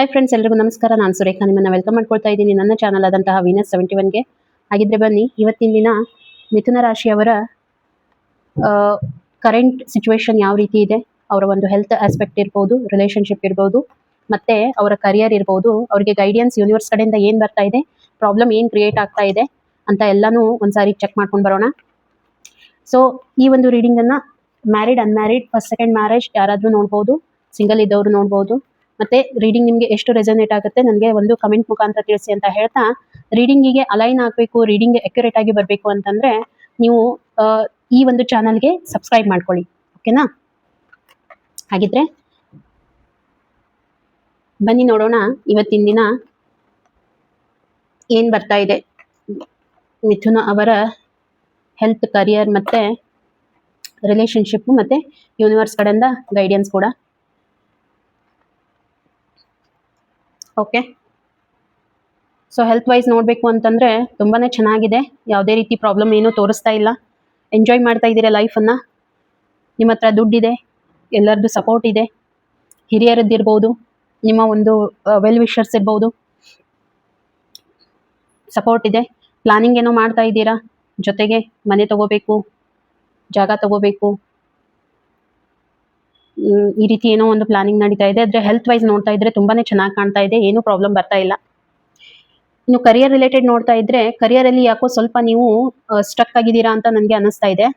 Hi friends, ಎಲ್ರಿಗೂ ನಮಸ್ಕಾರ. ನಾನು ಸುರೇಖಾ, ನಿಮ್ಮನ್ನ ವೆಲ್ಕಮ್ ಮಾಡ್ಕೊಳ್ತಾ ಇದ್ದೀನಿ ನನ್ನ ಚಾನಲ್ ಆದಂತಹ ವೀನಸ್ 71ಗೆ. ಹಾಗಿದ್ರೆ ಬನ್ನಿ, ಇವತ್ತಿನ ದಿನ ಮಿಥುನ ರಾಶಿಯವರ ಕರೆಂಟ್ ಸಿಚುವೇಶನ್ ಯಾವ ರೀತಿ ಇದೆ, ಅವರ ಒಂದು ಹೆಲ್ತ್ ಆಸ್ಪೆಕ್ಟ್ ಇರ್ಬೋದು, ರಿಲೇಶನ್ಶಿಪ್ ಇರ್ಬೋದು, ಮತ್ತೆ ಅವರ ಕರಿಯರ್ ಇರ್ಬೋದು, ಅವರಿಗೆ ಗೈಡೆನ್ಸ್ ಯೂನಿವರ್ಸ್ ಕಡೆಯಿಂದ ಏನು ಬರ್ತಾ ಇದೆ, ಪ್ರಾಬ್ಲಮ್ ಏನು ಕ್ರಿಯೇಟ್ ಆಗ್ತಾ ಇದೆ ಅಂತ ಎಲ್ಲಾನು ಒಂದ್ಸಾರಿ ಚೆಕ್ ಮಾಡ್ಕೊಂಡು ಬರೋಣ. ಸೊ ಈ ಒಂದು ರೀಡಿಂಗನ್ನು married, unmarried, first second marriage ಯಾರಾದರೂ ನೋಡ್ಬೋದು, ಸಿಂಗಲ್ ಇದ್ದವರು ನೋಡ್ಬೋದು. ಮತ್ತೆ ರೀಡಿಂಗ್ ನಿಮಗೆ ಎಷ್ಟು ರೆಸನೇಟ್ ಆಗುತ್ತೆ ನನಗೆ ಒಂದು ಕಮೆಂಟ್ ಮುಖಾಂತರ ತಿಳಿಸಿ ಅಂತ ಹೇಳ್ತಾ, ರೀಡಿಂಗಿಗೆ ಅಲೈನ್ ಆಗಬೇಕು, ರೀಡಿಂಗ್ ಅಕ್ಯುರೇಟ್ ಆಗಿ ಬರಬೇಕು ಅಂತಂದ್ರೆ ನೀವು ಈ ಒಂದು ಚಾನಲ್ಗೆ ಸಬ್ಸ್ಕ್ರೈಬ್ ಮಾಡ್ಕೊಳ್ಳಿ, ಓಕೆನಾ? ಹಾಗಿದ್ರೆ ಬನ್ನಿ ನೋಡೋಣ ಇವತ್ತಿನ ದಿನ ಏನು ಬರ್ತಾ ಇದೆ ಮಿಥುನ ಅವರ ಹೆಲ್ತ್, ಕರಿಯರ್ ಮತ್ತೆ ರಿಲೇಶನ್ಶಿಪ್ ಮತ್ತೆ ಯೂನಿವರ್ಸ್ ಕಡೆಯಿಂದ ಗೈಡೆನ್ಸ್ ಕೂಡ. ಓಕೆ, ಸೊ ಹೆಲ್ತ್ ವೈಸ್ ನೋಡಬೇಕು ಅಂತಂದರೆ ತುಂಬಾ ಚೆನ್ನಾಗಿದೆ. ಯಾವುದೇ ರೀತಿ ಪ್ರಾಬ್ಲಮ್ ಏನೂ ತೋರಿಸ್ತಾ ಇಲ್ಲ. ಎಂಜಾಯ್ ಮಾಡ್ತಾ ಇದ್ದೀರಾ ಲೈಫನ್ನು. ನಿಮ್ಮ ಹತ್ರ ದುಡ್ಡಿದೆ, ಎಲ್ಲರದ್ದು ಸಪೋರ್ಟ್ ಇದೆ, ಹಿರಿಯರದ್ದಿರ್ಬೋದು, ನಿಮ್ಮ ಒಂದು ವೆಲ್ ವಿಷರ್ಸ್ ಇರ್ಬೋದು, ಸಪೋರ್ಟ್ ಇದೆ. ಪ್ಲಾನಿಂಗ್ ಏನೋ ಮಾಡ್ತಾ ಇದ್ದೀರಾ, ಜೊತೆಗೆ ಮನೆ ತಗೋಬೇಕು, ಜಾಗ ತಗೋಬೇಕು, ಈ ರೀತಿ ಏನೋ ಒಂದು ಪ್ಲಾನಿಂಗ್ ನಡೀತಾ ಇದೆ. ಆದರೆ ಹೆಲ್ತ್ ವೈಸ್ ನೋಡ್ತಾ ಇದ್ರೆ ತುಂಬಾನೇ ಚೆನ್ನಾಗಿ ಕಾಣ್ತಾ ಇದೆ, ಏನೂ ಪ್ರಾಬ್ಲಮ್ ಬರ್ತಾ ಇಲ್ಲ. ಇನ್ನು ಕರಿಯರ್ ರಿಲೇಟೆಡ್ ನೋಡ್ತಾ ಇದ್ರೆ ಕರಿಯರಲ್ಲಿ ಯಾಕೋ ಸ್ವಲ್ಪ ನೀವು ಸ್ಟ್ರಕ್ ಆಗಿದ್ದೀರಾ ಅಂತ ನನಗೆ ಅನಿಸ್ತಾ ಇದೆ.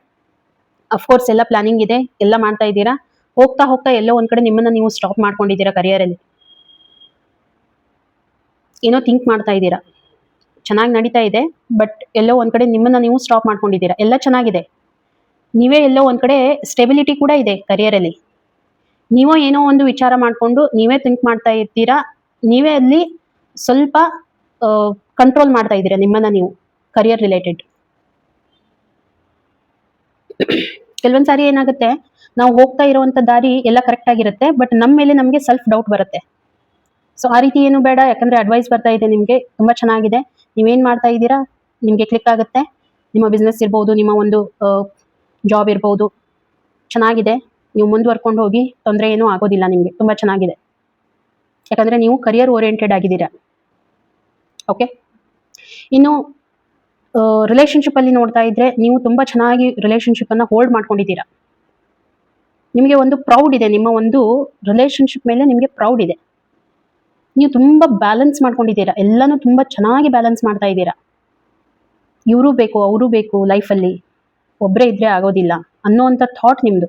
ಅಫ್ಕೋರ್ಸ್ ಎಲ್ಲ ಪ್ಲಾನಿಂಗ್ ಇದೆ, ಎಲ್ಲ ಮಾಡ್ತಾ ಇದ್ದೀರಾ, ಹೋಗ್ತಾ ಹೋಗ್ತಾ ಎಲ್ಲೋ ಒಂದ್ ಕಡೆ ನಿಮ್ಮನ್ನ ನೀವು ಸ್ಟಾಪ್ ಮಾಡ್ಕೊಂಡಿದ್ದೀರಾ. ಕರಿಯರಲ್ಲಿ ಏನೋ ಥಿಂಕ್ ಮಾಡ್ತಾ ಇದ್ದೀರಾ, ಚೆನ್ನಾಗಿ ನಡೀತಾ ಇದೆ, ಬಟ್ ಎಲ್ಲೋ ಒಂದ್ ಕಡೆ ನಿಮ್ಮನ್ನ ನೀವು ಸ್ಟಾಪ್ ಮಾಡ್ಕೊಂಡಿದ್ದೀರಾ. ಎಲ್ಲ ಚೆನ್ನಾಗಿದೆ, ನೀವೇ ಎಲ್ಲೋ ಒಂದ್ ಕಡೆ ಸ್ಟೆಬಿಲಿಟಿ ಕೂಡ ಇದೆ ಕರಿಯರಲ್ಲಿ. ನೀವೋ ಏನೋ ಒಂದು ವಿಚಾರ ಮಾಡಿಕೊಂಡು ನೀವೇ ಥಿಂಕ್ ಮಾಡ್ತಾ ಇರ್ತೀರಾ, ನೀವೇ ಅಲ್ಲಿ ಸ್ವಲ್ಪ ಕಂಟ್ರೋಲ್ ಮಾಡ್ತಾ ಇದ್ದೀರಾ ನಿಮ್ಮನ್ನ ನೀವು ಕರಿಯರ್ ರಿಲೇಟೆಡ್. ಕೆಲವೊಂದು ಸಾರಿ ಏನಾಗುತ್ತೆ, ನಾವು ಹೋಗ್ತಾ ಇರುವಂತ ದಾರಿ ಎಲ್ಲ ಕರೆಕ್ಟ್ ಆಗಿರುತ್ತೆ, ಬಟ್ ನಮ್ಮ ಮೇಲೆ ನಮಗೆ ಸೆಲ್ಫ್ ಡೌಟ್ ಬರುತ್ತೆ. ಸೊ ಆ ರೀತಿ ಏನು ಬೇಡ, ಯಾಕಂದ್ರೆ ಅಡ್ವೈಸ್ ಬರ್ತಾ ಇದೆ ನಿಮಗೆ, ತುಂಬಾ ಚೆನ್ನಾಗಿದೆ. ನೀವೇನ್ ಮಾಡ್ತಾ ಇದ್ದೀರಾ ನಿಮಗೆ ಕ್ಲಿಕ್ ಆಗುತ್ತೆ. ನಿಮ್ಮ ಬಿಸ್ನೆಸ್ ಇರ್ಬೋದು, ನಿಮ್ಮ ಒಂದು ಜಾಬ್ ಇರ್ಬೋದು, ಚೆನ್ನಾಗಿದೆ. ನೀವು ಮುಂದುವರ್ಕೊಂಡು ಹೋಗಿ, ತೊಂದರೆ ಏನೂ ಆಗೋದಿಲ್ಲ ನಿಮಗೆ, ತುಂಬ ಚೆನ್ನಾಗಿದೆ. ಯಾಕಂದರೆ ನೀವು ಕರಿಯರ್ ಓರಿಯೆಂಟೆಡ್ ಆಗಿದ್ದೀರಾ. ಓಕೆ, ಇನ್ನು ರಿಲೇಶನ್ಶಿಪ್ಪಲ್ಲಿ ನೋಡ್ತಾ ಇದ್ರೆ ನೀವು ತುಂಬ ಚೆನ್ನಾಗಿ ರಿಲೇಶನ್ಶಿಪ್ಪನ್ನು ಹೋಲ್ಡ್ ಮಾಡ್ಕೊಂಡಿದ್ದೀರಾ. ನಿಮಗೆ ಒಂದು ಪ್ರೌಡ್ ಇದೆ, ನಿಮ್ಮ ಒಂದು ರಿಲೇಶನ್ಶಿಪ್ ಮೇಲೆ ನಿಮಗೆ ಪ್ರೌಡ್ ಇದೆ. ನೀವು ತುಂಬ ಬ್ಯಾಲೆನ್ಸ್ ಮಾಡ್ಕೊಂಡಿದ್ದೀರಾ, ಎಲ್ಲನೂ ತುಂಬ ಚೆನ್ನಾಗಿ ಬ್ಯಾಲೆನ್ಸ್ ಮಾಡ್ತಾ ಇದ್ದೀರಾ. ಇವರು ಬೇಕು, ಅವರು ಬೇಕು, ಲೈಫಲ್ಲಿ ಒಬ್ಬರೇ ಇದ್ದರೆ ಆಗೋದಿಲ್ಲ ಅನ್ನೋವಂಥ ಥಾಟ್ ನಿಮ್ಮದು.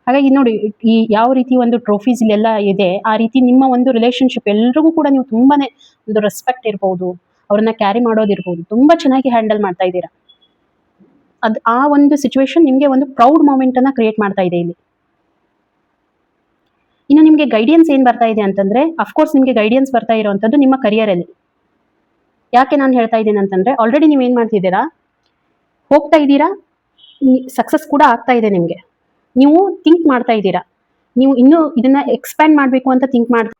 ಹಾಗಾಗಿ ನೋಡಿ, ಈ ಯಾವ ರೀತಿ ಒಂದು ಟ್ರೋಫೀಸ್ ಇಲ್ಲೆಲ್ಲ ಇದೆ, ಆ ರೀತಿ ನಿಮ್ಮ ಒಂದು ರಿಲೇಶನ್ಶಿಪ್ ಎಲ್ರಿಗೂ ಕೂಡ ನೀವು ತುಂಬಾನೇ ಒಂದು ರೆಸ್ಪೆಕ್ಟ್ ಇರ್ಬೋದು, ಅವ್ರನ್ನ ಕ್ಯಾರಿ ಮಾಡೋದಿರ್ಬೋದು, ತುಂಬಾ ಚೆನ್ನಾಗಿ ಹ್ಯಾಂಡಲ್ ಮಾಡ್ತಾ ಇದ್ದೀರಾ. ಆ ಒಂದು ಸಿಚುವೇಶನ್ ನಿಮಗೆ ಒಂದು ಪ್ರೌಡ್ ಮೂಮೆಂಟ್ ಅನ್ನ ಕ್ರಿಯೇಟ್ ಮಾಡ್ತಾ ಇದೆ ಇಲ್ಲಿ. ಇನ್ನು ನಿಮಗೆ ಗೈಡೆನ್ಸ್ ಏನ್ ಬರ್ತಾ ಇದೆ ಅಂತಂದ್ರೆ, ಅಫ್ಕೋರ್ಸ್ ನಿಮಗೆ ಗೈಡೆನ್ಸ್ ಬರ್ತಾ ಇರುವಂತದ್ದು ನಿಮ್ಮ ಕರಿಯರಲ್ಲಿ. ಯಾಕೆ ನಾನು ಹೇಳ್ತಾ ಇದ್ದೀನಿ ಅಂತಂದ್ರೆ, ಆಲ್ರೆಡಿ ನೀವು ಏನ್ ಮಾಡ್ತಿದ್ದೀರಾ, ಹೋಗ್ತಾ ಇದ್ದೀರಾ, ಸಕ್ಸಸ್ ಕೂಡ ಆಗ್ತಾ ಇದೆ ನಿಮಗೆ. ನೀವು ಥಿಂಕ್ ಮಾಡ್ತಾ ಇದ್ದೀರಾ, ನೀವು ಇನ್ನೂ ಇದನ್ನ ಎಕ್ಸ್ಪ್ಯಾಂಡ್ ಮಾಡಬೇಕು ಅಂತ ಥಿಂಕ್ ಮಾಡ್ತಾ,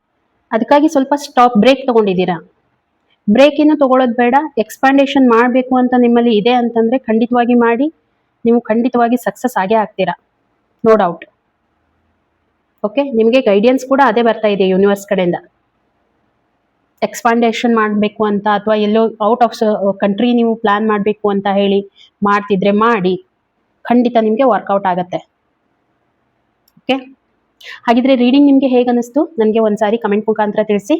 ಅದಕ್ಕಾಗಿ ಸ್ವಲ್ಪ ಸ್ಟಾಪ್, ಬ್ರೇಕ್ ತಗೊಂಡಿದ್ದೀರಾ. ಬ್ರೇಕ್ ಏನು ತಗೊಳ್ಳೋದು ಬೇಡ, ಎಕ್ಸ್ಪ್ಯಾಂಡೇಷನ್ ಮಾಡಬೇಕು ಅಂತ ನಿಮ್ಮಲ್ಲಿ ಇದೆ ಅಂತಂದ್ರೆ ಖಂಡಿತವಾಗಿ ಮಾಡಿ, ನೀವು ಖಂಡಿತವಾಗಿ ಸಕ್ಸಸ್ ಆಗೇ ಆಗ್ತೀರಾ, ನೋ ಡೌಟ್. ಓಕೆ, ನಿಮಗೆ ಗೈಡೆನ್ಸ್ ಕೂಡ ಅದೇ ಬರ್ತಾ ಇದೆ ಯೂನಿವರ್ಸ್ ಕಡೆಯಿಂದ. ಎಕ್ಸ್ಪಾಂಡೇಷನ್ ಮಾಡಬೇಕು ಅಂತ, ಅಥವಾ ಎಲ್ಲೋ ಔಟ್ ಆಫ್ ಕಂಟ್ರಿ ನೀವು ಪ್ಲಾನ್ ಮಾಡಬೇಕು ಅಂತ ಹೇಳಿ ಮಾಡ್ತಿದ್ರೆ ಮಾಡಿ, ಖಂಡಿತ ನಿಮಗೆ ವರ್ಕೌಟ್ ಆಗುತ್ತೆ. ಓಕೆ, ಹಾಗಿದ್ರೆ ರೀಡಿಂಗ್ ನಿಮಗೆ ಹೇಗೆ ಅನಿಸ್ತು ನನಗೆ ಒಂದ್ಸಾರಿ ಕಮೆಂಟ್ ಮುಖಾಂತರ ತಿಳಿಸಿ.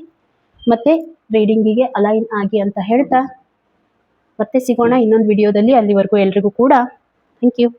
ಮತ್ತೆ ರೀಡಿಂಗಿಗೆ ಅಲೈನ್ ಆಗಿ ಅಂತ ಹೇಳ್ತಾ ಮತ್ತೆ ಸಿಗೋಣ ಇನ್ನೊಂದು ವಿಡಿಯೋದಲ್ಲಿ. ಅಲ್ಲಿವರೆಗೂ ಎಲ್ರಿಗೂ ಕೂಡ ಥ್ಯಾಂಕ್ ಯು.